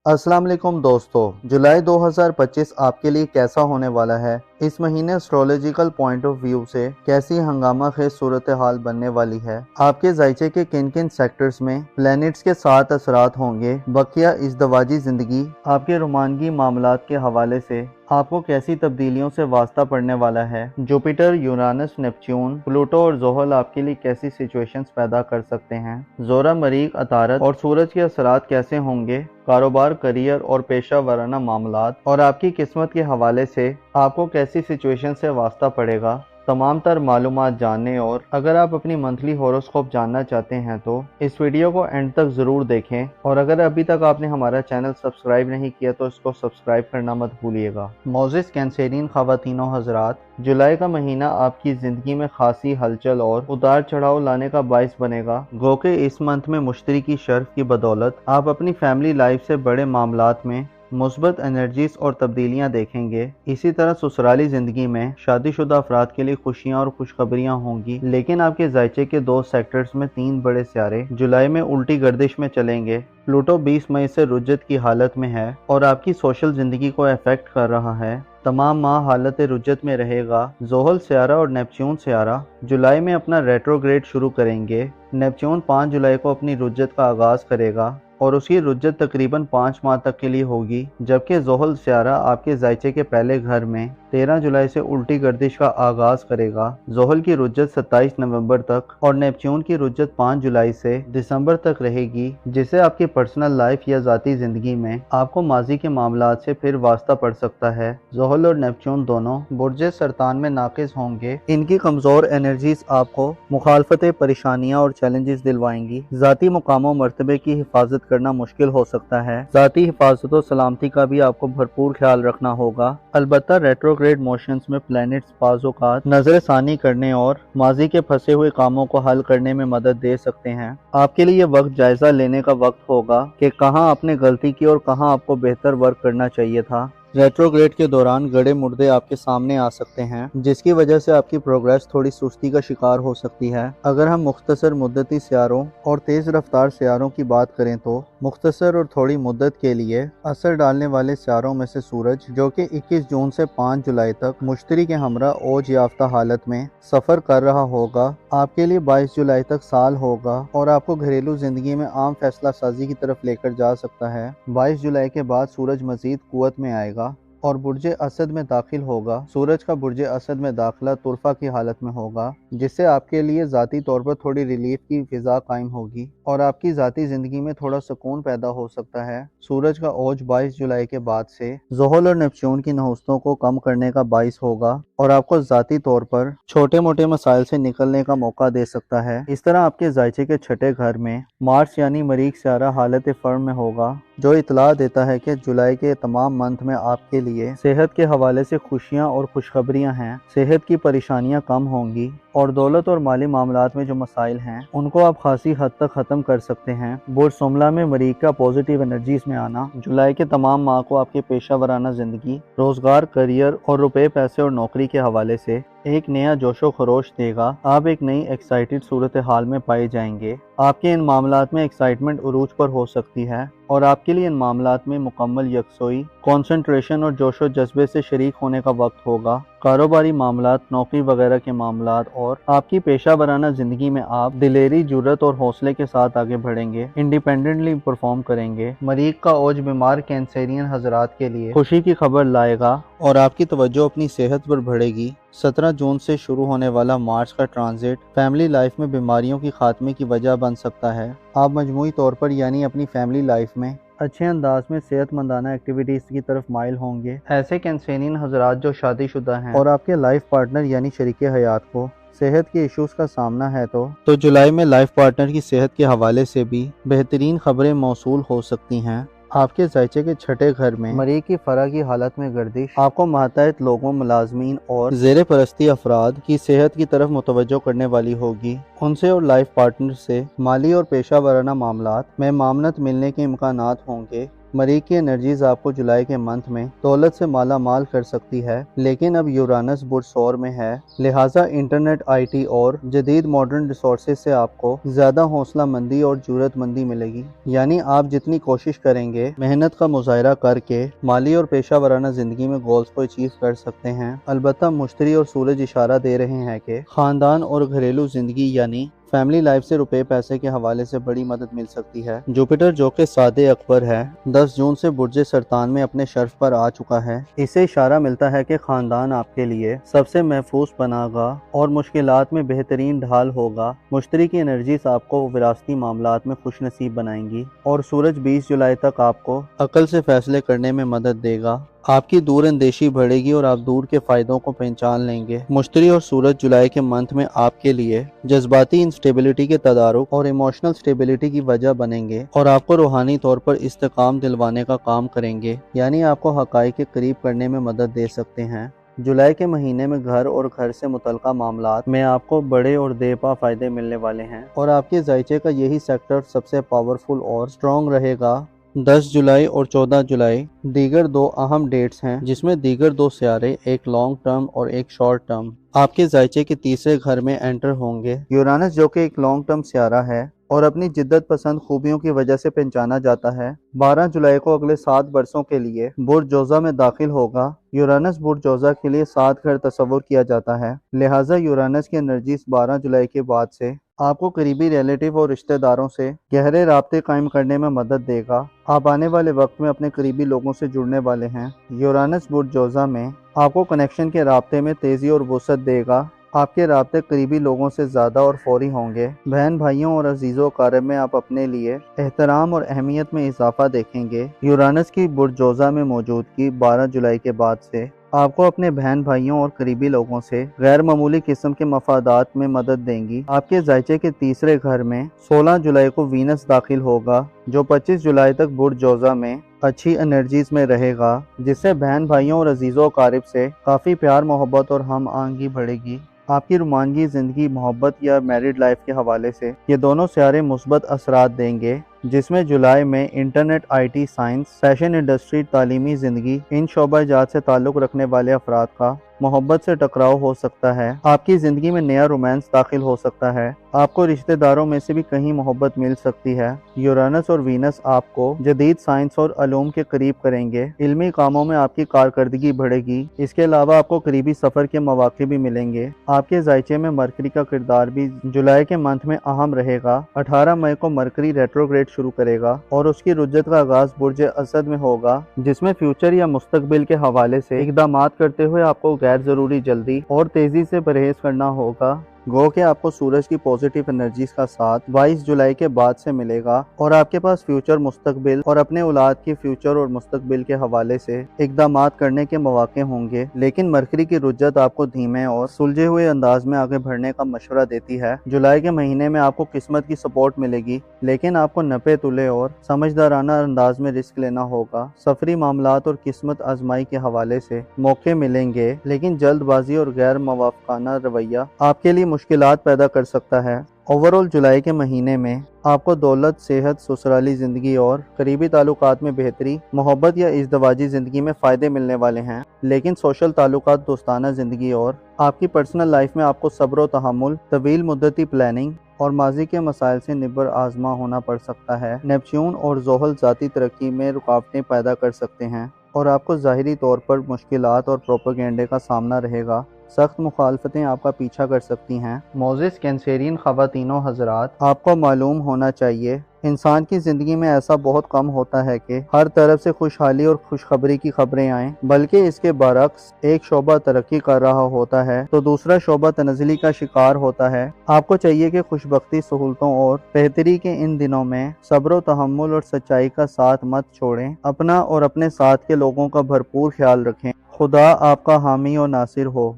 अस्सलाम वालेकुम दोस्तों, जुलाई 2025 आपके लिए कैसा होने वाला है? इस महीने एस्ट्रोलॉजिकल पॉइंट ऑफ व्यू से कैसी हंगामा खेज सूरत हाल बनने वाली है? आपके जायचे के किन किन सेक्टर्स में प्लैनेट्स के साथ असरात होंगे? बकिया इज़्दवाजी जिंदगी, आपके रोमानगी मामलात के हवाले से आपको कैसी तब्दीलियों से वास्ता पड़ने वाला है? जुपिटर, यूरानस, नेपच्यून, प्लूटो और जोहल आपके लिए कैसी सिचुएशंस पैदा कर सकते हैं? जोरा, मरीख, अतारत और सूरज के असरात कैसे होंगे कारोबार, करियर और पेशा वाराना मामलात और आपकी किस्मत के हवाले से आपको कैसी सिचुएशन से वास्ता पड़ेगा? तमाम तर मालूमात जानने और अगर आप अपनी मंथली हॉरोस्कोप जानना चाहते हैं तो इस वीडियो को एंड तक ज़रूर देखें, और अगर अभी तक आपने हमारा चैनल सब्सक्राइब नहीं किया तो इसको सब्सक्राइब करना मत भूलिएगा। मोजिस कैंसेरियन ख़वातीनो हज़रात, जुलाई का महीना आपकी ज़िंदगी में खासी हलचल और उतार चढ़ाव लाने का बाइस बनेगा। गो के इस मंथ में मुश्तरी की शर्फ की बदौलत आप अपनी फैमिली लाइफ से बड़े मामलात में मुस्बत एनर्जीज और तब्दीलियां देखेंगे। इसी तरह ससुराली ज़िंदगी में शादीशुदा अफराद के लिए खुशियां और खुशखबरियां होंगी, लेकिन आपके जायचे के दो सेक्टर्स में 3 बड़े सियारे जुलाई में उल्टी गर्दिश में चलेंगे। प्लूटो 20 मई से रुज्जत की हालत में है और आपकी सोशल ज़िंदगी को अफेक्ट कर रहा है। तमाम माह हालत रुज्जत में रहेगा। जोहल सियारा और नेपच्यून सियारा जुलाई में अपना रेट्रोग्रेड शुरू करेंगे। नेपच्यून 5 जुलाई को अपनी रुज्जत का आगाज़ करेगा और उसकी रुज्जत तकरीबन 5 माह तक के लिए होगी, जबकि जोहल सियारा आपके जायचे के पहले घर में 13 जुलाई से उल्टी गर्दिश का आगाज करेगा। जोहल की रुज्जत 27 नवंबर तक और नेपच्यून की रुज्जत 5 जुलाई से दिसंबर तक रहेगी, जिससे आपकी पर्सनल लाइफ या ज़ाती ज़िंदगी में आपको माजी के मामलात से फिर वास्ता पड़ सकता है। जोहल और नेपच्यून दोनों बुर्जे सरतान में नाकिस होंगे। इनकी कमज़ोर एनर्जीज आपको मुखालफतें, परेशानियाँ और चैलेंजेस दिलवाएंगी। ज़ाती मुकामों मर्तबे की हिफाजत करना मुश्किल हो सकता है। ज़ाती हिफाजत और सलामती का भी आपको भरपूर ख्याल रखना होगा। अलबत्ता रेट्रोग्रेड मोशंस में प्लैनेट्स बाज़-औक़ात नज़र-ए-सानी करने और माजी के फंसे हुए कामों को हल करने में मदद दे सकते हैं। आपके लिए वक्त जायजा लेने का वक्त होगा कि कहां आपने गलती की और कहां आपको बेहतर वर्क करना चाहिए था। रेट्रोग्रेड के दौरान गड़े मुर्दे आपके सामने आ सकते हैं, जिसकी वजह से आपकी प्रोग्रेस थोड़ी सुस्ती का शिकार हो सकती है। अगर हम मुख्तसर मुद्दती सियारों और तेज़ रफ्तार सियारों की बात करें तो मुख्तसर और थोड़ी मुद्दत के लिए असर डालने वाले सियारों में से सूरज, जो कि 21 जून से 5 जुलाई तक मुश्तरी के हमरा ओज याफ्ता हालत में सफ़र कर रहा होगा, आपके लिए 22 जुलाई तक साल होगा और आपको घरेलू ज़िंदगी में आम फैसला साजी की तरफ लेकर जा सकता है। 22 जुलाई के बाद सूरज मज़ीद कुव्वत में आएगा और बुर्जे असद में दाखिल होगा। सूरज का बुर्जे असद में दाखिला तुरफा की हालत में होगा, जिससे आपके लिए ज़ाती तौर पर थोड़ी रिलीफ की फिजा कायम होगी और आपकी ज़ाती ज़िंदगी में थोड़ा सुकून पैदा हो सकता है। सूरज का ओज 22 जुलाई के बाद से जोहल और नेपच्यून की नहुस्तों को कम करने का बाइस होगा और आपको ज़ाती तौर पर छोटे मोटे मसाइल से निकलने का मौका दे सकता है। इस तरह आपके जायचे के छठे घर में मार्च यानी मरीख सियारा हालत फर्म में होगा, जो इतला देता है कि जुलाई के तमाम मंथ में आपके लिए सेहत के हवाले से खुशियां और खुशखबरियां हैं। सेहत की परेशानियां कम होंगी और दौलत और माली मामलात में जो मसाइल हैं उनको आप खासी हद तक ख़त्म कर सकते हैं। बुर्ज सोमला में मरीख का पॉजिटिव एनर्जीज में आना जुलाई के तमाम माह को आपके पेशा वराना ज़िंदगी, रोज़गार, करियर और रुपए, पैसे और नौकरी के हवाले से एक नया जोशो खरोश देगा। आप एक नई एक्साइटेड सूरत हाल में पाए जाएंगे। आपके इन मामलात में एक्साइटमेंट उरूज पर हो सकती है और आपके लिए इन मामलात में मुकम्मल यकसोई, कॉन्सेंट्रेशन और जोशो जज्बे से शरीक होने का वक्त होगा। कारोबारी मामलात, नौकरी वगैरह के मामलात और आपकी पेशा वराना ज़िंदगी में आप दिलेरी, जुर्रत और हौसले के साथ आगे बढ़ेंगे, इंडिपेंडेंटली परफॉर्म करेंगे। मरीख का ओज बीमार कैंसेरियन हजरात के लिए खुशी की खबर लाएगा और आपकी तवज्जो अपनी सेहत पर बढ़ेगी। 17 जून से शुरू होने वाला मार्च का ट्रांजिट फैमिली लाइफ में बीमारियों की खात्मे की वजह बन सकता है। आप मजमूई तौर पर यानी अपनी फैमिली लाइफ में अच्छे अंदाज में सेहतमंदाना एक्टिविटीज़ की तरफ माइल होंगे। ऐसे कैंसेरियन हजरात जो शादीशुदा हैं और आपके लाइफ पार्टनर यानी शरीके हयात को सेहत के इश्यूज का सामना है तो जुलाई में लाइफ पार्टनर की सेहत के हवाले से भी बेहतरीन खबरें मौसूल हो सकती हैं। आपके जायचे के छठे घर में मरीख की फरा की हालत में गर्दिश आपको मातहत लोगों, मुलाजमीन और ज़ेरे परस्ती अफराद की सेहत की तरफ मुतवज्जो करने वाली होगी। उनसे और लाइफ पार्टनर से माली और पेशा वराना मामलात में मामनत मिलने के इम्कानात होंगे। मरीख की एनर्जीज आपको जुलाई के मंथ में दौलत से माला माल कर सकती है, लेकिन अब यूरानस बुर्ज सौर में है, लिहाजा इंटरनेट, IT और जदीद मॉडर्न रिसोर्सेज से आपको ज्यादा हौसला मंदी और जरूरतमंदी मिलेगी। यानी आप जितनी कोशिश करेंगे, मेहनत का मुजाहरा करके माली और पेशा वराना जिंदगी में गोल्स को अचीव कर सकते हैं। अलबत्ता मुश्तरी और सूरज इशारा दे रहे हैं कि खानदान और घरेलू जिंदगी यानी फैमिली लाइफ से रुपए पैसे के हवाले से बड़ी मदद मिल सकती है। जुपिटर जो कि सादे अकबर है, 10 जून से बुर्ज सरतान में अपने शर्फ पर आ चुका है। इससे इशारा मिलता है कि खानदान आपके लिए सबसे महफूज पनाहगाह और मुश्किलात में बेहतरीन ढाल होगा। मुश्तरी की एनर्जीज आपको विरासती मामलात में खुश नसीब बनाएंगी और सूरज 20 जुलाई तक आपको अकल से फैसले करने में मदद देगा। आपकी दूर अंदेशी बढ़ेगी और आप दूर के फायदों को पहचान लेंगे। मुश्तरी और सूरज जुलाई के मंथ में आपके लिए जज्बाती इंस्टेबिलिटी के तदारुक और इमोशनल स्टेबिलिटी की वजह बनेंगे और आपको रूहानी तौर पर इस्तेकाम दिलवाने का काम करेंगे, यानी आपको हकाइक के करीब करने में मदद दे सकते हैं। जुलाई के महीने में घर और घर से मुतल्लिका मामलात में आपको बड़े और देपा फायदे मिलने वाले हैं और आपके जायचे का यही सेक्टर सबसे पावरफुल और स्ट्रॉन्ग रहेगा। 10 जुलाई और 14 जुलाई दीगर दो अहम डेट्स हैं, जिसमें दीगर दो सियारे, एक लॉन्ग टर्म और एक शॉर्ट टर्म, आपके जायचे के तीसरे घर में एंटर होंगे। यूरानस जो कि एक लॉन्ग टर्म सियारा है और अपनी जिद्दत पसंद खूबियों की वजह से पहचाना जाता है, 12 जुलाई को अगले 7 बरसों के लिए बुर्ज जोजा में दाखिल होगा। यूरानस बुर्ज जोजा के लिए 7 घर तस्वुर किया जाता है, लिहाजा यूरानस की एनर्जीज 12 जुलाई के बाद से आपको करीबी रिलेटिव और रिश्तेदारों से गहरे राब्ते कायम करने में मदद देगा। आप आने वाले वक्त में अपने करीबी लोगों से जुड़ने वाले हैं। यूरानस बुर्ज जोजा में आपको कनेक्शन के राब्ते में तेजी और वसअत देगा। आपके राब्ते करीबी लोगों से ज़्यादा और फौरी होंगे। बहन भाइयों और अजीज़ों कारब में आप अपने लिए एहतराम और अहमियत में इजाफा देखेंगे। यूरानस की बुर्ज जोजा में मौजूदगी 12 जुलाई के बाद से आपको अपने बहन भाइयों और करीबी लोगों से गैर मामूली किस्म के मफादात में मदद देंगी। आपके जायचे के तीसरे घर में 16 जुलाई को वीनस दाखिल होगा, जो 25 जुलाई तक बुर्ज जोजा में अच्छी एनर्जीज में रहेगा, जिससे बहन भाइयों और अजीज़ों कारब से काफ़ी प्यार मोहब्बत और हम आहंगी बढ़ेगी। आपकी रुमानगी ज़िंदगी, मोहब्बत या मैरिड लाइफ के हवाले से ये दोनों सियारे मुस्बत असरात देंगे, जिसमें जुलाई में internet, IT, science, fashion industry, तालीमी ज़िंदगी, इन शोबा जात से ताल्लुक़ रखने वाले अफराद का मोहब्बत से टकराव हो सकता है। आपकी ज़िंदगी में नया रोमांस दाखिल हो सकता है। आपको रिश्तेदारों में से भी कहीं मोहब्बत मिल सकती है। यूरानस और वीनस आपको जदीद साइंस और अलूम के करीब करेंगे। इल्मी कामों में आपकी कारकर्दगी बढ़ेगी। इसके अलावा आपको करीबी सफ़र के मौके भी मिलेंगे। आपके जायचे में मरकरी का किरदार भी जुलाई के मंथ में अहम रहेगा। 18 मई को मरकरी रेट्रोग्रेड शुरू करेगा और उसकी रुज्जत का आगाज बुर्ज असद में होगा, जिसमें फ्यूचर या मुस्तकबिल के हवाले से इक़दामात करते हुए आपको गैर जरूरी जल्दी और तेजी से परहेज करना होगा। गो कि आपको सूरज की पॉजिटिव एनर्जीज का साथ 22 जुलाई के बाद से मिलेगा और आपके पास फ्यूचर, मुस्तकबिल और अपने औलाद की फ्यूचर और मुस्तकबिल के हवाले से इक़दामात करने के मौके होंगे। लेकिन मरकरी की रुज्जत आपको धीमे और सुलझे हुए अंदाज में आगे बढ़ने का मशवरा देती है। जुलाई के महीने में आपको किस्मत की सपोर्ट मिलेगी, लेकिन आपको नपे तुले और समझदाराना अंदाज में रिस्क लेना होगा। सफरी मामलात और किस्मत आजमाई के हवाले से मौके मिलेंगे, लेकिन जल्दबाजी और गैर मवाफकाना रवैया आपके लिए मुश्किलात पैदा कर सकता है। ओवरऑल जुलाई के महीने में आपको दौलत, सेहत, ससुराली ज़िंदगी और करीबी ताल्लुकात में बेहतरी, मोहब्बत या इज़दवाजी ज़िंदगी में फ़ायदे मिलने वाले हैं। लेकिन सोशल ताल्लुकात, दोस्ताना ज़िंदगी और आपकी पर्सनल लाइफ में आपको सब्र व तहम्मुल, तवील मुद्दती प्लानिंग और माजी के मसाइल से निबर आजमा होना पड़ सकता है। नेपच्यून और ज़ोहल ज़ाती तरक्की में रुकावटें पैदा कर सकते हैं और आपको ज़ाहिरी तौर पर मुश्किलात और प्रोपेगेंडे का सामना रहेगा। सख्त मुखालफतें आपका पीछा कर सकती हैं। मोजिस कैंसेरियन ख़वातीनो हज़रात, आपको मालूम होना चाहिए इंसान की ज़िंदगी में ऐसा बहुत कम होता है कि हर तरफ से खुशहाली और खुशखबरी की खबरें आएं, बल्कि इसके बरक्स एक शोबा तरक्की कर रहा होता है तो दूसरा शोबा तनज़ली का शिकार होता है। आपको चाहिए कि खुशबख्ती, सहूलतों और बेहतरी के इन दिनों में सब्र व तहम्मुल और सच्चाई का साथ मत छोड़ें। अपना और अपने साथ के लोगों का भरपूर ख्याल रखें। खुदा आपका हामी और नासिर हो।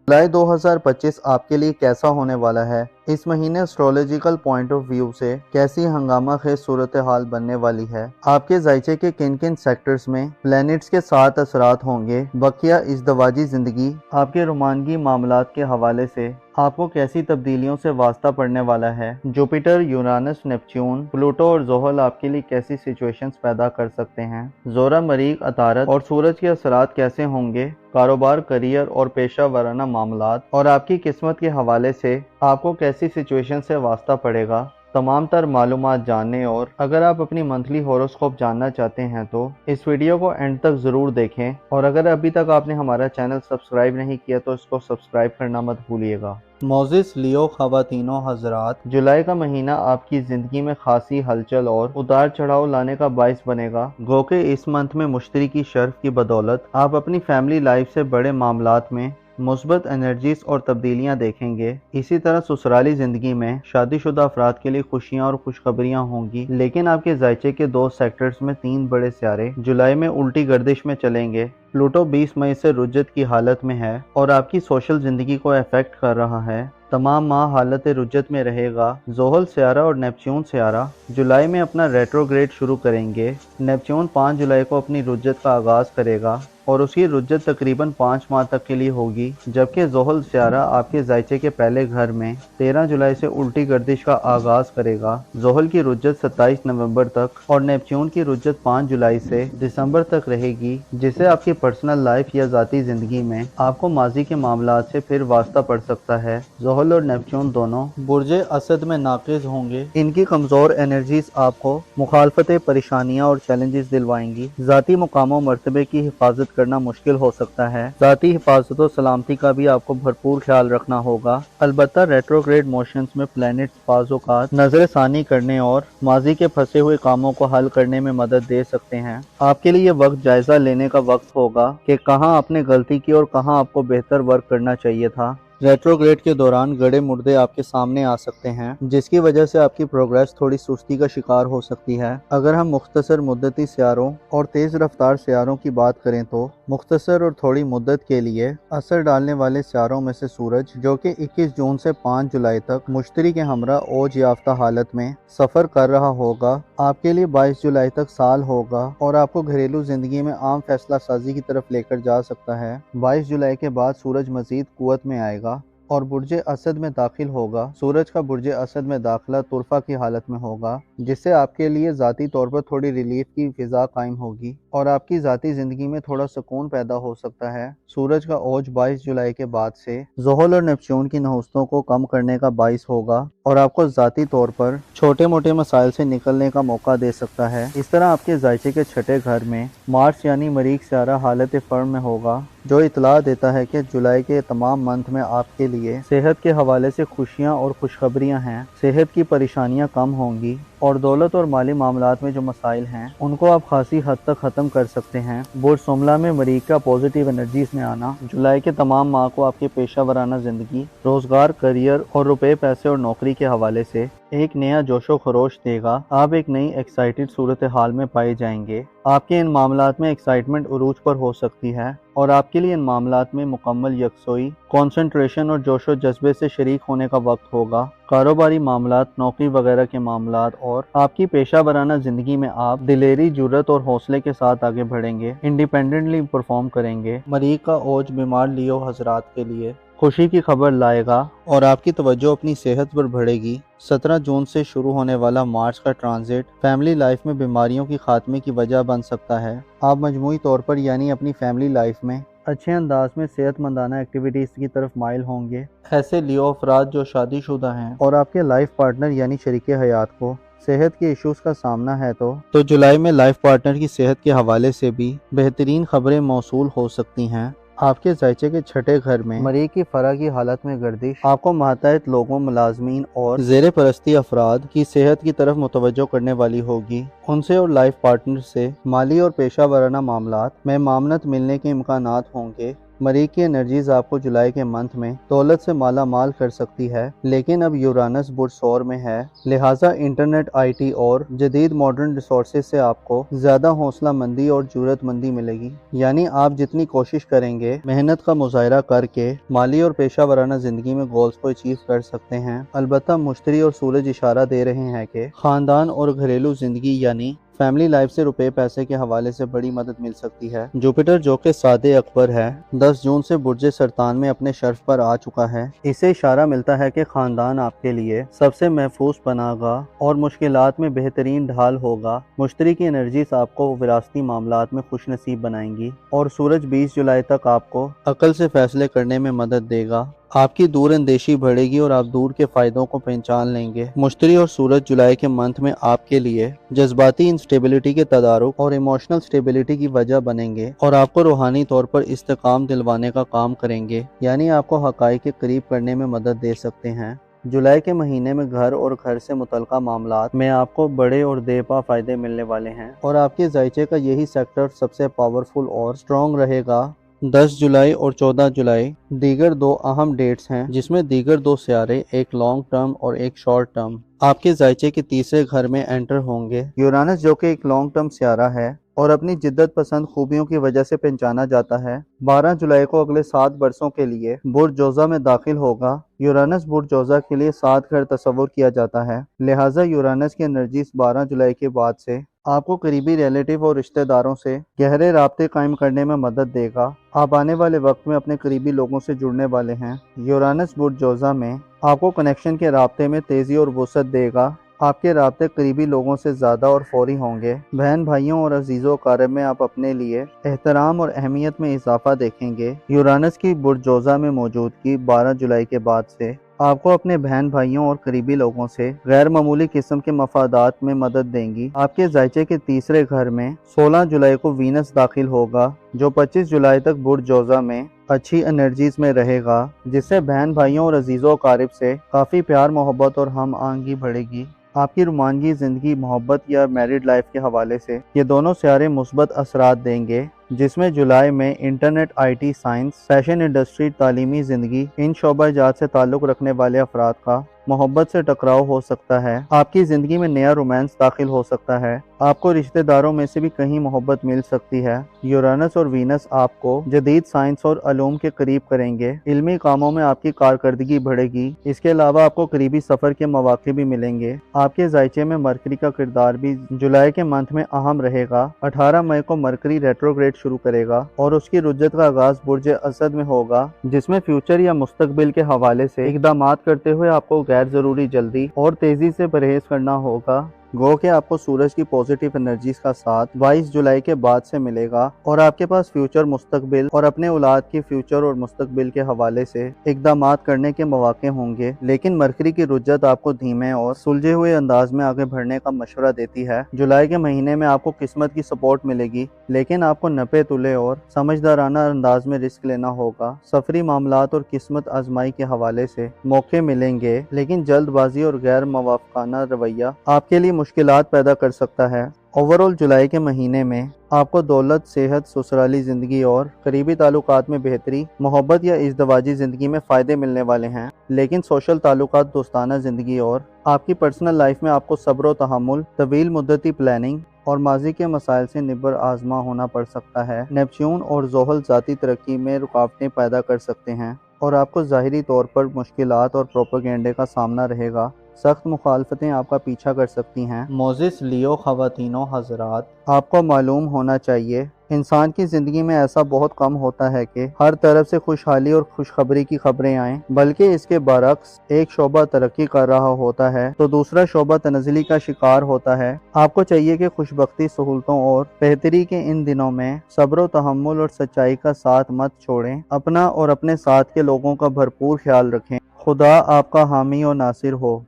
जुलाई 2025 आपके लिए कैसा होने वाला है? इस महीने एस्ट्रोलॉजिकल पॉइंट ऑफ व्यू से कैसी हंगामा खेज सूरत हाल बनने वाली है? आपके जायचे के किन किन सेक्टर्स में प्लैनेट्स के साथ असरात होंगे? बकिया इज़दवाजी ज़िंदगी, आपके रोमानगी मामलात के हवाले से آپ کو کیسی تبدیلیوں سے واسطہ پڑنے والا ہے؟ جوپیٹر، یورانس، نیپچون، پلوٹو اور زحل آپ کے لیے کیسی سچویشنز پیدا کر سکتے ہیں؟ زہرہ، مریخ، عطارد اور سورج کے اثرات کیسے ہوں گے؟ کاروبار، کریئر اور پیشہ ورانہ معاملات اور آپ کی قسمت کے حوالے سے آپ کو کیسی سچویشن سے واسطہ پڑے گا؟ تمام تر معلومات جاننے اور اگر آپ اپنی منتھلی ہوروسکوپ جاننا چاہتے ہیں تو اس ویڈیو کو اینڈ تک ضرور دیکھیں، اور اگر ابھی تک آپ نے ہمارا چینل سبسکرائب نہیں کیا تو اس کو سبسکرائب کرنا مت بھولیے گا۔ معزز لیو خواتین و حضرات، جولائی کا مہینہ آپ کی زندگی میں خاصی ہلچل اور اتار چڑھاؤ لانے کا باعث بنے گا، گو کہ اس منتھ میں مشتری کی شرف کی بدولت آپ اپنی فیملی لائف سے بڑے معاملات میں مثبت انرجیز اور تبدیلیاں دیکھیں گے۔ اسی طرح سسرالی زندگی میں شادی شدہ افراد کے لیے خوشیاں اور خوشخبریاں ہوں گی، لیکن آپ کے ذائچے کے 2 سیکٹرز میں 3 بڑے سیارے جولائی میں الٹی گردش میں چلیں گے۔ پلوٹو 20 مئی سے رجت کی حالت میں ہے اور آپ کی سوشل زندگی کو افیکٹ کر رہا ہے۔ تمام ماہ حالت رجت میں رہے گا۔ زحل سیارہ اور نیپچون سیارہ جولائی میں اپنا ریٹروگریڈ شروع کریں گے۔ نیپچون 5 جولائی کو اپنی رجت کا آغاز کرے گا اور اس کی رجت تقریباً 5 ماہ تک کے لیے ہوگی، جبکہ زحل سیارہ آپ کے ذائچے کے پہلے گھر میں 13 جولائی سے الٹی گردش کا آغاز کرے گا۔ زحل کی رجت 27 نومبر تک اور نیپچون کی رجت 5 جولائی سے دسمبر تک رہے گی، جسے آپ کی پرسنل لائف یا ذاتی زندگی میں آپ کو ماضی کے معاملات سے پھر واسطہ پڑ سکتا ہے۔ زحل اور نیپچون دونوں برج اسد میں ناقص ہوں گے۔ ان کی کمزور انرجیز آپ کو مخالفتیں، پریشانیاں اور چیلنجز دلوائیں گی۔ ذاتی مقام و مرتبے کی حفاظت کرنا مشکل ہو سکتا ہے۔ ذاتی حفاظت و سلامتی کا بھی آپ کو بھرپور خیال رکھنا ہوگا۔ البتہ ریٹروگریڈ موشنز میں پلینٹس بعض اوقات نظر ثانی کرنے اور ماضی کے پھنسے ہوئے کاموں کو حل کرنے میں مدد دے سکتے ہیں۔ آپ کے لیے یہ وقت جائزہ لینے کا وقت ہوگا کہ کہاں آپ نے غلطی کی اور کہاں آپ کو بہتر ورک کرنا چاہیے تھا۔ ریٹروگریڈ کے دوران گڑے مردے آپ کے سامنے آ سکتے ہیں، جس کی وجہ سے آپ کی پروگریس تھوڑی سستی کا شکار ہو سکتی ہے۔ اگر ہم مختصر مدتی سیاروں اور تیز رفتار سیاروں کی بات کریں تو مختصر اور تھوڑی مدت کے لیے اثر ڈالنے والے سیاروں میں سے سورج، جو کہ 21 جون سے 5 جولائی تک مشتری کے ہمراہ اوج یافتہ حالت میں سفر کر رہا ہوگا، آپ کے لیے 22 جولائی تک سال ہوگا اور آپ کو گھریلو زندگی میں عام فیصلہ سازی کی طرف لے کر جا سکتا ہے۔ 22 جولائی کے بعد سورج مزید قوت میں آئے گا اور برج اسد میں داخل ہوگا۔ سورج کا برج اسد میں داخلہ طرفہ کی حالت میں ہوگا، جس سے آپ کے لیے ذاتی طور پر تھوڑی ریلیف کی فضا قائم ہوگی اور آپ کی ذاتی زندگی میں تھوڑا سکون پیدا ہو سکتا ہے۔ سورج کا اوج 22 جولائی کے بعد سے زحل اور نیپچون کی نحوستوں کو کم کرنے کا باعث ہوگا اور آپ کو ذاتی طور پر چھوٹے موٹے مسائل سے نکلنے کا موقع دے سکتا ہے۔ اس طرح آپ کے ذائچے کے چھٹے گھر میں مارس یعنی مریخ سیارہ حالت فرم میں ہوگا، جو اطلاع دیتا ہے کہ جولائی کے تمام منتھ میں آپ کے لیے صحت کے حوالے سے خوشیاں اور خوشخبریاں ہیں۔ صحت کی پریشانیاں کم ہوں گی اور دولت اور مالی معاملات میں جو مسائل ہیں ان کو آپ خاصی حد تک ختم کر سکتے ہیں۔ برج سملا میں مریخ کا پازیٹیو انرجیز میں آنا جولائی کے تمام ماہ کو آپ کے پیشہ ورانہ زندگی، روزگار، کریئر اور روپے پیسے اور نوکری کے حوالے سے ایک نیا جوش و خروش دے گا۔ آپ ایک نئی ایکسائٹڈ صورتحال میں پائے جائیں گے۔ آپ کے ان معاملات میں ایکسائٹمنٹ عروج پر ہو سکتی ہے اور آپ کے لیے ان معاملات میں مکمل یکسوئی، کنسنٹریشن اور جوش و جذبے سے شریک ہونے کا وقت ہوگا۔ کاروباری معاملات، نوکری وغیرہ کے معاملات اور آپ کی پیشہ ورانہ زندگی میں آپ دلیری، جرات اور حوصلے کے ساتھ آگے بڑھیں گے، انڈیپینڈنٹلی پرفارم کریں گے۔ مریخ کا اوج بیمار لیو حضرات کے لیے خوشی کی خبر لائے گا اور آپ کی توجہ اپنی صحت پر بڑھے گی۔ 17 جون سے شروع ہونے والا مارس کا ٹرانزٹ فیملی لائف میں بیماریوں کی خاتمے کی وجہ بن سکتا ہے۔ آپ مجموعی طور پر یعنی اپنی فیملی لائف میں اچھے انداز میں صحت مندانہ ایکٹیویٹیز کی طرف مائل ہوں گے۔ ایسے لیو افراد جو شادی شدہ ہیں اور آپ کے لائف پارٹنر یعنی شریک حیات کو صحت کے ایشوز کا سامنا ہے تو جولائی میں لائف پارٹنر کی صحت کے حوالے سے بھی بہترین خبریں موصول ہو سکتی ہیں۔ آپ کے ذائچے کے چھٹے گھر میں مریخ کی فرا کی حالت میں گردش آپ کو ماتحت لوگوں، ملازمین اور زیر پرستی افراد کی صحت کی طرف متوجہ کرنے والی ہوگی۔ ان سے اور لائف پارٹنر سے مالی اور پیشہ ورانہ معاملات میں معاونت ملنے کے امکانات ہوں گے۔ مریخ کی انرجیز آپ کو جولائی کے منتھ میں دولت سے مالا مال کر سکتی ہے، لیکن اب یورانس برج ثور میں ہے، لہٰذا انٹرنیٹ، آئی ٹی اور جدید ماڈرن ریسورسز سے آپ کو زیادہ حوصلہ مندی اور جرات مندی ملے گی۔ یعنی آپ جتنی کوشش کریں گے، محنت کا مظاہرہ کر کے مالی اور پیشہ ورانہ زندگی میں گولز کو اچیو کر سکتے ہیں۔ البتہ مشتری اور سورج اشارہ دے رہے ہیں کہ خاندان اور گھریلو زندگی یعنی फैमिली लाइफ से रुपए पैसे के हवाले से बड़ी मदद मिल सकती है। जुपिटर जो कि सादे अकबर है 10 जून से बुर्ज सरतान में अपने शर्फ पर आ चुका है। इससे इशारा मिलता है कि खानदान आपके लिए सबसे महफूज पनाहगाह और मुश्किलात में बेहतरीन ढाल होगा। मुश्तरी की एनर्जीज आपको विरासती मामलात में खुश नसीब बनाएंगी और सूरज 20 जुलाई तक आपको अकल से फैसले करने में मदद देगा। आपकी दूर अंदेशी बढ़ेगी और आप दूर के फायदों को पहचान लेंगे। मुश्तरी और सूरज जुलाई के मंथ में आपके लिए जज्बाती इंस्टेबिलिटी के तदारुक और इमोशनल स्टेबिलिटी की वजह बनेंगे और आपको रूहानी तौर पर इस्तेकाम दिलवाने का काम करेंगे, यानी आपको हकाइक के करीब करने में मदद दे सकते हैं। जुलाई के महीने में घर और घर से मुतल्लिका मामलात में आपको बड़े और देपा फायदे मिलने वाले हैं और आपके जायचे का यही सेक्टर सबसे पावरफुल और स्ट्रॉन्ग रहेगा। 10 जुलाई और 14 जुलाई दीगर दो अहम डेट्स हैं, जिसमें दीगर दो सियारे एक लॉन्ग टर्म और एक शॉर्ट टर्म आपके जायचे के तीसरे घर में एंटर होंगे। यूरानस जो कि एक लॉन्ग टर्म सियारा है और अपनी जिद्दत पसंद खूबियों की वजह से पहचाना जाता है, 12 जुलाई को अगले 7 बरसों के लिए बुर्ज जोजा में दाखिल होगा। यूरानस बुर्ज जोजा के लिए 7 घर तस्वुर किया जाता है, लिहाजा यूरानस की एनर्जीज 12 जुलाई के बाद से आपको करीबी रिलेटिव और रिश्तेदारों से गहरे राब्ते कायम करने में मदद देगा। आप आने वाले वक्त में अपने करीबी लोगों से जुड़ने वाले हैं। यूरानस बुर्ज जोजा में आपको कनेक्शन के राब्ते में तेजी और वसअत देगा। आपके राब्ते करीबी लोगों से ज़्यादा और फौरी होंगे। बहन भाइयों और अजीज़ों कारब में आप अपने लिए एहतराम और अहमियत में इजाफा देखेंगे। यूरानस की बुर्ज जोजा में मौजूदगी 12 जुलाई के बाद से आपको अपने बहन भाइयों और करीबी लोगों से गैर मामूली किस्म के मफादात में मदद देंगी। आपके जायचे के तीसरे घर में 16 जुलाई को वीनस दाखिल होगा, जो 25 जुलाई तक बुर्ज जोजा में अच्छी एनर्जीज में रहेगा, जिससे बहन भाइयों और अजीज़ों कारब से काफ़ी प्यार मोहब्बत और हम आहंगी बढ़ेगी। आपकी रुमानगी ज़िंदगी मोहब्बत या मैरिड लाइफ के हवाले से ये दोनों सियारे मुस्बत असरात देंगे, जिसमें जुलाई में internet, IT, science, fashion industry, तालीमी ज़िंदगी, इन शोबा-जात से ताल्लुक़ रखने वाले अफराद का मोहब्बत से टकराव हो सकता है। आपकी ज़िंदगी में नया रोमांस दाखिल हो सकता है। आपको रिश्तेदारों में से भी कहीं मोहब्बत मिल सकती है। यूरानस और वीनस आपको जदीद साइंस और अलूम के करीब करेंगे। इल्मी कामों में आपकी कारकर्दगी बढ़ेगी। इसके अलावा आपको करीबी सफ़र के मौके भी मिलेंगे। आपके जायचे में मरकरी का किरदार भी जुलाई के मंथ में अहम रहेगा। 18 मई को मरकरी रेट्रोग्रेड शुरू करेगा और उसकी रुज्जत का आगाज बुर्ज असद में होगा, जिसमें फ्यूचर या मुस्तकबिल के हवाले से इक़दामात करते हुए आपको गैर जरूरी जल्दी और तेजी से परहेज करना होगा। गो कि आपको सूरज की पॉजिटिव एनर्जीज का साथ 22 जुलाई के बाद से मिलेगा और आपके पास फ्यूचर, मुस्तकबिल और अपने औलाद की फ्यूचर और मुस्तकबिल के हवाले से इक़दामात करने के मौके होंगे। लेकिन मरकरी की रुज्जत आपको धीमे और सुलझे हुए अंदाज में आगे बढ़ने का मशवरा देती है। जुलाई के महीने में आपको किस्मत की सपोर्ट मिलेगी, लेकिन आपको नपे तुले और समझदाराना अंदाज में रिस्क लेना होगा। सफरी मामलात और किस्मत आजमाई के हवाले से मौके मिलेंगे, लेकिन जल्दबाजी और गैर मवाफकाना रवैया आपके लिए मुश्किलात पैदा कर सकता है। ओवरऑल जुलाई के महीने में आपको दौलत, सेहत, ससुराली ज़िंदगी और करीबी ताल्लुकात में बेहतरी, मोहब्बत या इज़दवाजी ज़िंदगी में फ़ायदे मिलने वाले हैं। लेकिन सोशल ताल्लुकात, दोस्ताना ज़िंदगी और आपकी पर्सनल लाइफ में आपको सब्र व तहम्मुल, तवील मुद्दती प्लानिंग और माजी के मसाइल से निबर आज़मा होना पड़ सकता है। नेपच्यून और ज़ोहल ज़ाती तरक्की में रुकावटें पैदा कर सकते हैं और आपको ज़ाहिरी तौर पर मुश्किलात और प्रोपेगेंडे का सामना रहेगा। सख्त मुखालफतें आपका पीछा कर सकती हैं। मोजिस लियो ख़वातीनो हज़रात, आपको मालूम होना चाहिए इंसान की ज़िंदगी में ऐसा बहुत कम होता है कि हर तरफ से खुशहाली और खुशखबरी की खबरें आएँ, बल्कि इसके बरक्स एक शोबा तरक्की कर रहा होता है तो दूसरा शोबा तनज़ली का शिकार होता है। आपको चाहिए कि खुशबख्ती, सहूलतों और बेहतरी के इन दिनों में सब्र व तहम्मुल और सच्चाई का साथ मत छोड़ें। अपना और अपने साथ के लोगों का भरपूर ख्याल रखें। खुदा आपका हामी और नासिर हो।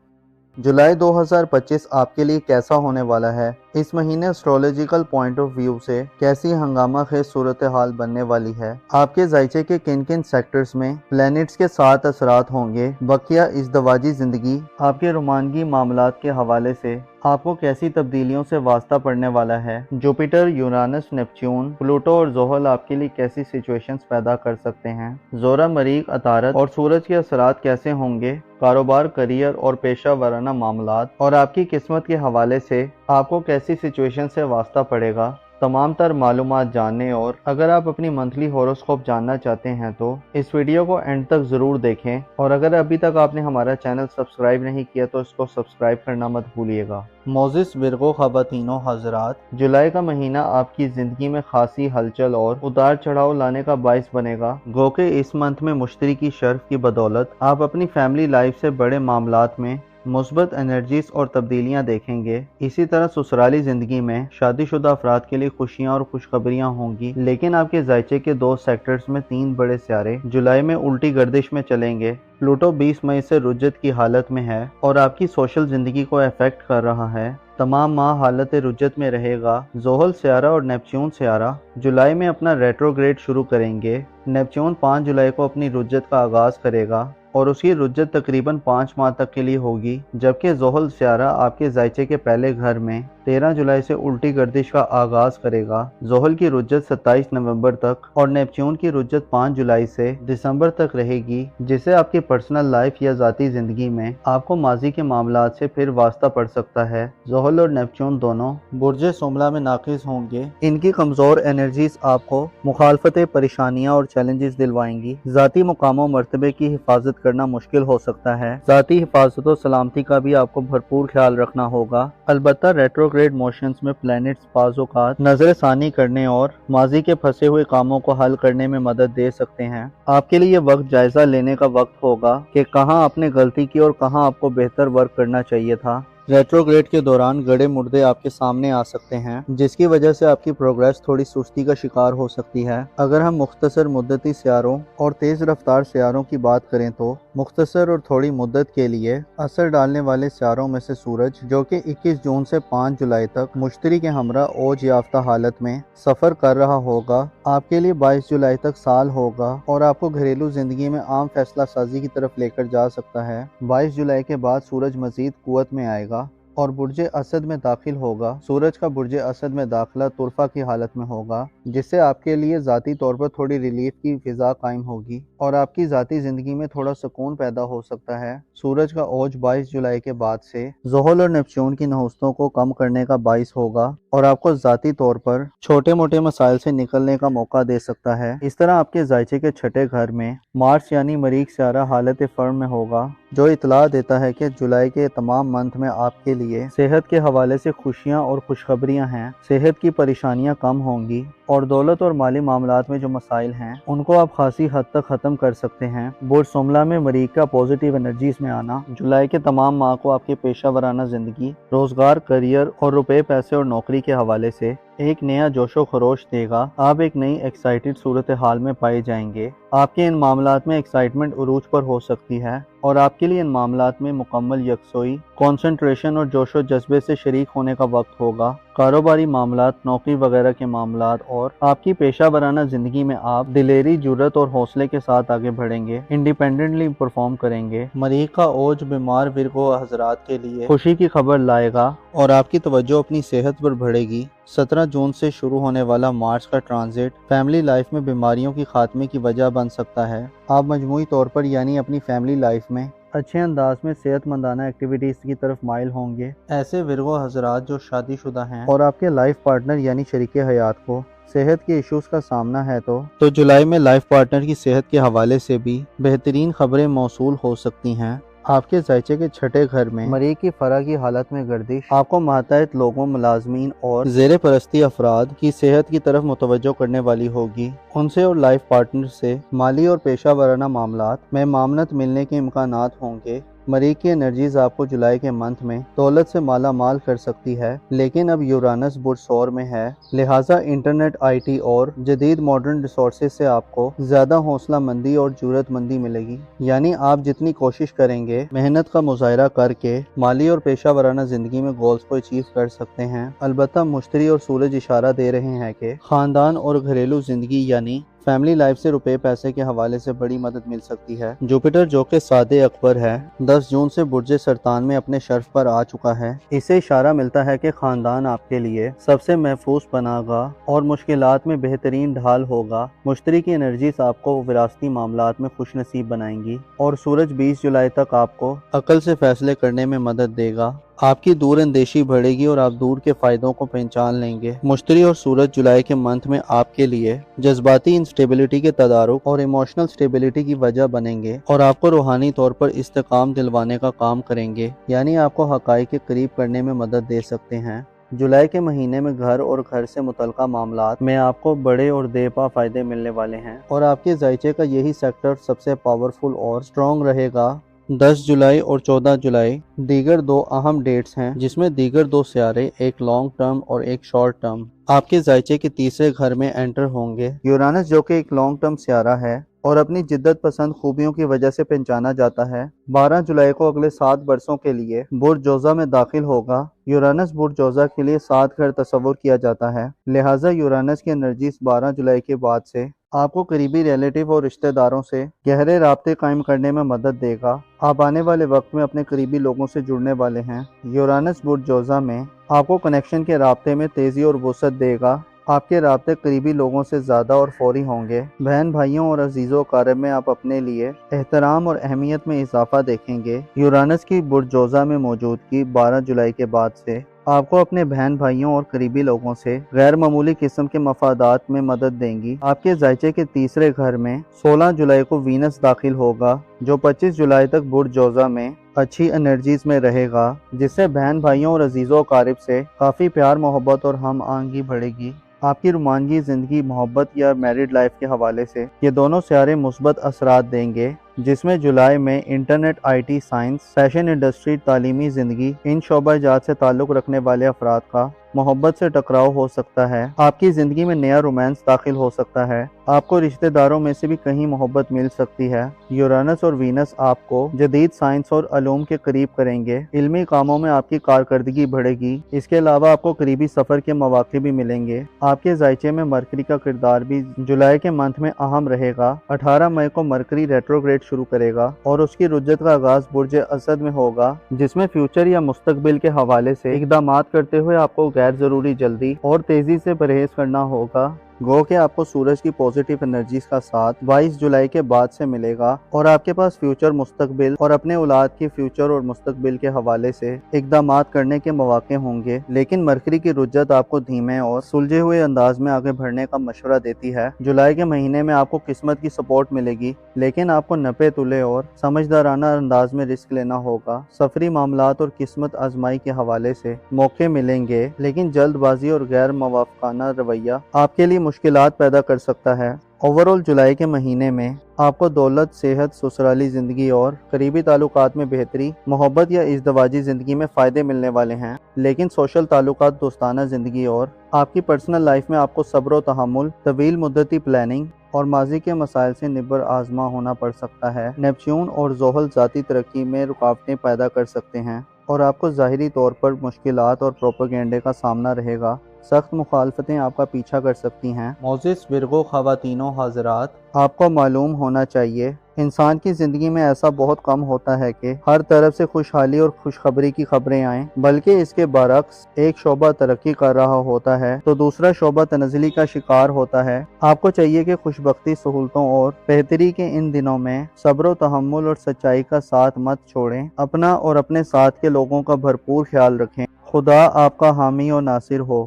जुलाई 2025 आपके लिए कैसा होने वाला है? इस महीने एस्ट्रोलॉजिकल पॉइंट ऑफ व्यू से कैसी हंगामा खेज सूरत हाल बनने वाली है? आपके जायचे के किन किन सेक्टर्स में प्लैनेट्स के साथ असरात होंगे? बकिया इज़दवाजी ज़िंदगी, आपके रोमानगी मामलात के हवाले से आपको कैसी तब्दीलियों से वास्ता पड़ने वाला है? जुपिटर, यूरानस, नेपच्यून, प्लूटो और जोहल आपके लिए कैसी सिचुएशंस पैदा कर सकते हैं? जोरा, मरीख, अतारत और सूरज के असरात कैसे होंगे कारोबार, करियर और पेशा वाराना मामलात और आपकी किस्मत के हवाले से आपको कैसी सिचुएशन से वास्ता पड़ेगा? तमाम तर मालूमात जानने और अगर आप अपनी मंथली हॉरोस्कोप जानना चाहते हैं तो इस वीडियो को एंड तक ज़रूर देखें, और अगर अभी तक आपने हमारा चैनल सब्सक्राइब नहीं किया तो इसको सब्सक्राइब करना मत भूलिएगा। मोजिस विर्गो ख़वातीनो हज़रात, जुलाई का महीना आपकी ज़िंदगी में खासी हलचल और उतार चढ़ाव लाने का बाइस बनेगा। गो के इस मंथ में मुश्तरी की शर्फ की बदौलत आप अपनी फैमिली लाइफ से बड़े मामलात में मुस्बत एनर्जीज और तब्दीलियां देखेंगे। इसी तरह ससुराली ज़िंदगी में शादीशुदा अफराद के लिए खुशियां और खुशखबरियां होंगी, लेकिन आपके जायचे के 2 सेक्टर्स में 3 बड़े सियारे जुलाई में उल्टी गर्दिश में चलेंगे। प्लूटो 20 मई से रुज्जत की हालत में है और आपकी सोशल ज़िंदगी को अफेक्ट कर रहा है। तमाम माह हालत रुज्जत में रहेगा। जोहल सियारा और नेपच्यून सियारा जुलाई में अपना रेट्रोग्रेड शुरू करेंगे। नेपच्यून 5 जुलाई को अपनी रुज्जत का आगाज़ करेगा और उसकी रुज्जत तकरीबन 5 माह तक के लिए होगी, जबकि जोहल सियारा आपके जायचे के पहले घर में 13 जुलाई से उल्टी गर्दिश का आगाज करेगा। जोहल की रुज्जत 27 नवंबर तक और नेपच्यून की रुज्जत 5 जुलाई से दिसंबर तक रहेगी, जिससे आपकी पर्सनल लाइफ या ज़ाती ज़िंदगी में आपको माजी के मामलात से फिर वास्ता पड़ सकता है। जोहल और नेपच्यून दोनों बुर्ज सुमला में नाकिस होंगे। इनकी कमज़ोर एनर्जीज आपको मुखालफतें, परेशानियाँ और चैलेंजेस दिलवाएंगी। ज़ाती मुकामों मर्तबे की हिफाजत करना मुश्किल हो सकता है। ज़ाती हिफाजत और सलामती का भी आपको भरपूर ख्याल रखना होगा। अलबत्ता रेट्रोग्रेड मोशंस में प्लैनेट्स बाज़-औक़ात नज़र सानी करने और माजी के फंसे हुए कामों को हल करने में मदद दे सकते हैं। आपके लिए वक्त जायजा लेने का वक्त होगा कि कहाँ आपने गलती की और कहाँ आपको बेहतर वर्क करना चाहिए था। रेट्रोग्रेड के दौरान गड़े मुर्दे आपके सामने आ सकते हैं, जिसकी वजह से आपकी प्रोग्रेस थोड़ी सुस्ती का शिकार हो सकती है। अगर हम मुख्तसर मुद्दती सियारों और तेज़ रफ्तार सियारों की बात करें तो मुख्तसर और थोड़ी मुद्दत के लिए असर डालने वाले सियारों में से सूरज, जो कि 21 जून से 5 जुलाई तक मुश्तरी के हमरा ओज याफ्ता हालत में सफ़र कर रहा होगा, आपके लिए 22 जुलाई तक साल होगा और आपको घरेलू ज़िंदगी में आम फैसला साजी की तरफ लेकर जा सकता है। 22 जुलाई के बाद सूरज मज़ीद कुव्वत में आएगा और बुर्ज असद में दाखिल होगा। सूरज का बुर्ज असद में दाखिला तुरफा की हालत में होगा, जिससे आपके लिए ज़ाती तौर पर थोड़ी रिलीफ की फिजा कायम होगी और आपकी ज़ाती ज़िंदगी में थोड़ा सुकून पैदा हो सकता है। सूरज का ओज 22 जुलाई के बाद से जोहल और नेपच्यून की नहुस्तों को कम करने का बाइस होगा और आपको ज़ाती तौर पर छोटे मोटे मसाइल से निकलने का मौका दे सकता है। इस तरह आपके जायचे के छठे घर में मार्च यानी मरीख सियारा हालत फर्म में होगा, जो इतला देता है कि जुलाई के तमाम मंथ में आपके लिए सेहत के हवाले से खुशियां और खुशखबरियां हैं। सेहत की परेशानियां कम होंगी और दौलत और माली मामलात में जो मसाइल हैं उनको आप खासी हद तक ख़त्म कर सकते हैं। बुर्ज सुमला में मरीख का पॉजिटिव एनर्जीज में आना जुलाई के तमाम माह को आपके पेशा वराना ज़िंदगी, रोज़गार, करियर और रुपए पैसे और नौकरी के हवाले से एक नया जोशो खरोश देगा। आप एक नई एक्साइटेड सूरत हाल में पाए जाएंगे। आपके इन मामलात में एक्साइटमेंट उरूज पर हो सकती है और आपके लिए इन मामलात में मुकम्मल यकसोई, कॉन्सेंट्रेशन और जोशो जज्बे से शरीक होने का वक्त होगा। कारोबारी मामलात, नौकरी वगैरह के मामलात और आपकी पेशा वराना ज़िंदगी में आप दिलेरी, जुर्रत और हौसले के साथ आगे बढ़ेंगे, इंडिपेंडेंटली परफॉर्म करेंगे। मरीख का ओज बीमार विर्गो हज़रात के लिए खुशी की खबर लाएगा और आपकी तवज्जो अपनी सेहत पर बढ़ेगी। 17 जून से शुरू होने वाला मार्च का ट्रांजिट फैमिली लाइफ में बीमारियों की खात्मे की वजह बन सकता है। आप मजमूई तौर पर यानी अपनी फैमिली लाइफ में अच्छे अंदाज में सेहतमंदाना एक्टिविटीज़ की तरफ माइल होंगे। ऐसे विर्गो हज़रात जो शादीशुदा हैं और आपके लाइफ पार्टनर यानी शरीके हयात को सेहत के इश्यूज का सामना है तो जुलाई में लाइफ पार्टनर की सेहत के हवाले से भी बेहतरीन खबरें मौसूल हो सकती हैं। आपके जायचे के छठे घर में मरीख की फरा की हालत में गर्दिश आपको मातहत लोगों, मुलाजमीन और ज़ेरे परस्ती अफराद की सेहत की तरफ मुतवज्जो करने वाली होगी। उनसे और लाइफ पार्टनर से माली और पेशा वराना मामलात में मामनत मिलने के इम्कानात होंगे। मरीख की एनर्जीज आपको जुलाई के मंथ में दौलत से माला माल कर सकती है, लेकिन अब यूरानस बुर्ज सौर में है, लिहाजा इंटरनेट, IT और जदीद मॉडर्न रिसोर्सेज से आपको ज़्यादा हौसला मंदी और जरूरतमंदी मिलेगी। यानी आप जितनी कोशिश करेंगे, मेहनत का मुजाहरा करके माली और पेशा वराना ज़िंदगी में गोल्स को अचीव कर सकते हैं। अलबत्ता मुश्तरी और सूरज इशारा दे रहे हैं कि ख़ानदान और घरेलू ज़िंदगी यानी फैमिली लाइफ से रुपए पैसे के हवाले से बड़ी मदद मिल सकती है। जुपिटर, जो कि सादे अकबर है, 10 जून से बुर्ज सरतान में अपने शर्फ पर आ चुका है। इससे इशारा मिलता है कि खानदान आपके लिए सबसे महफूज पनाहगाह और मुश्किलात में बेहतरीन ढाल होगा। मुश्तरी की एनर्जीज आपको विरासती मामलात में खुश नसीब बनाएंगी और सूरज 20 जुलाई तक आपको अकल से फैसले करने में मदद देगा। آپ کی دور اندیشی بڑھے گی اور آپ دور کے فائدوں کو پہچان لیں گے۔ مشتری اور سورج جولائی کے منتھ میں آپ کے لیے جذباتی انسٹیبلٹی کے تدارک اور ایموشنل اسٹیبلٹی کی وجہ بنیں گے اور آپ کو روحانی طور پر استحکام دلوانے کا کام کریں گے، یعنی آپ کو حقائق کے قریب کرنے میں مدد دے سکتے ہیں۔ جولائی کے مہینے میں گھر اور گھر سے متعلقہ معاملات میں آپ کو بڑے اور دے پا فائدے ملنے والے ہیں اور آپ کے ذائچے کا یہی سیکٹر سب سے پاورفل اور سٹرونگ رہے گا۔ 10 جولائی اور 14 جولائی دیگر دو اہم ڈیٹس ہیں، جس میں دیگر دو سیارے ایک لانگ ٹرم اور ایک شارٹ ٹرم آپ کے ذائچے کے تیسرے گھر میں انٹر ہوں گے۔ یورانس جو کہ ایک لانگ ٹرم سیارہ ہے اور اپنی جدت پسند خوبیوں کی وجہ سے پہچانا جاتا ہے، 12 جولائی کو اگلے 7 برسوں کے لیے برج جوزہ میں داخل ہوگا۔ یورانس برج جوزہ کے لیے 7 گھر تصور کیا جاتا ہے، لہٰذا یورانس کی انرجیز 12 جولائی کے بعد سے آپ کو قریبی ریلیٹیو اور رشتہ داروں سے گہرے رابطے قائم کرنے میں مدد دے گا۔ آپ آنے والے وقت میں اپنے قریبی لوگوں سے جڑنے والے ہیں۔ یورانس برج جوزہ میں آپ کو کنیکشن کے رابطے میں تیزی اور وسعت دے گا۔ آپ کے رابطے قریبی لوگوں سے زیادہ اور فوری ہوں گے۔ بہن بھائیوں اور عزیز و اقارب میں آپ اپنے لیے احترام اور اہمیت میں اضافہ دیکھیں گے۔ یورانس کی برج جوزہ میں موجودگی 12 جولائی کے بعد سے آپ کو اپنے بہن بھائیوں اور قریبی لوگوں سے غیر معمولی قسم کے مفادات میں مدد دیں گی۔ آپ کے ذائچے کے تیسرے گھر میں 16 جولائی کو وینس داخل ہوگا، جو 25 جولائی تک برج جوزہ میں اچھی انرجیز میں رہے گا، جس سے بہن بھائیوں اور عزیز و اقارب سے کافی پیار محبت اور ہم آہنگی بڑھے گی۔ آپ کی رومانوی زندگی، محبت یا میرڈ لائف کے حوالے سے یہ دونوں سیارے مثبت اثرات دیں گے، جس میں جولائی میں internet, I T, science, fashion industry, تعلیمی زندگی، ان شعبہ جات سے تعلق رکھنے والے افراد کا محبت سے ٹکراؤ ہو سکتا ہے۔ آپ کی زندگی میں نیا رومانس داخل ہو سکتا ہے۔ آپ کو رشتہ داروں میں سے بھی کہیں محبت مل سکتی ہے۔ یورانس اور وینس آپ کو جدید سائنس اور علوم کے قریب کریں گے۔ علمی کاموں میں آپ کی کارکردگی بڑھے گی۔ اس کے علاوہ آپ کو قریبی سفر کے مواقع بھی ملیں گے۔ آپ کے ذائچے میں مرکری کا کردار بھی جولائی کے منتھ میں اہم رہے گا۔ 18 مئی کو مرکری ریٹروگریڈ شروع کرے گا اور اس کی رجت کا آغاز برج اسد میں ہوگا، جس میں فیوچر یا مستقبل کے حوالے سے اقدامات کرتے ہوئے آپ کو غیر ضروری جلدی اور تیزی سے پرہیز کرنا ہوگا۔ گو کہ آپ کو سورج کی پوزیٹیو انرجیز کا ساتھ 22 جولائی کے بعد سے ملے گا اور آپ کے پاس فیوچر، مستقبل اور اپنے اولاد کی فیوچر اور مستقبل کے حوالے سے اقدامات کرنے کے مواقع ہوں گے، لیکن مرکری کی رجت آپ کو دھیمے اور سلجھے ہوئے انداز میں آگے بڑھنے کا مشورہ دیتی ہے۔ جولائی کے مہینے میں آپ کو قسمت کی سپورٹ ملے گی، لیکن آپ کو نپے تلے اور سمجھدارانہ انداز میں رسک لینا ہوگا۔ سفری معاملات اور قسمت آزمائی کے حوالے سے موقع ملیں گے، لیکن جلد بازی اور غیر موافقانہ رویہ آپ کے لیے مشکلات پیدا کر سکتا ہے۔ اوورآل جولائی کے مہینے میں آپ کو دولت، صحت، سسرالی زندگی اور قریبی تعلقات میں بہتری، محبت یا ازدواجی زندگی میں فائدے ملنے والے ہیں، لیکن سوشل تعلقات، دوستانہ زندگی اور آپ کی پرسنل لائف میں آپ کو صبر و تحمل، طویل مدتی پلاننگ اور ماضی کے مسائل سے نبر آزما ہونا پڑ سکتا ہے۔ نیپچون اور زحل ذاتی ترقی میں رکاوٹیں پیدا کر سکتے ہیں اور آپ کو ظاہری طور پر مشکلات اور پروپیگنڈے کا سامنا رہے گا۔ سخت مخالفتیں آپ کا پیچھا کر سکتی ہیں۔ موزس ورگو خواتین و حضرات، آپ کو معلوم ہونا چاہیے انسان کی زندگی میں ایسا بہت کم ہوتا ہے کہ ہر طرف سے خوشحالی اور خوشخبری کی خبریں آئیں، بلکہ اس کے برعکس ایک شعبہ ترقی کر رہا ہوتا ہے تو دوسرا شعبہ تنزلی کا شکار ہوتا ہے۔ آپ کو چاہیے کہ خوشبختی، سہولتوں اور بہتری کے ان دنوں میں صبر و تحمل اور سچائی کا ساتھ مت چھوڑیں۔ اپنا اور اپنے ساتھ کے لوگوں کا بھرپور خیال رکھیں۔ خدا آپ کا حامی و ناصر ہو۔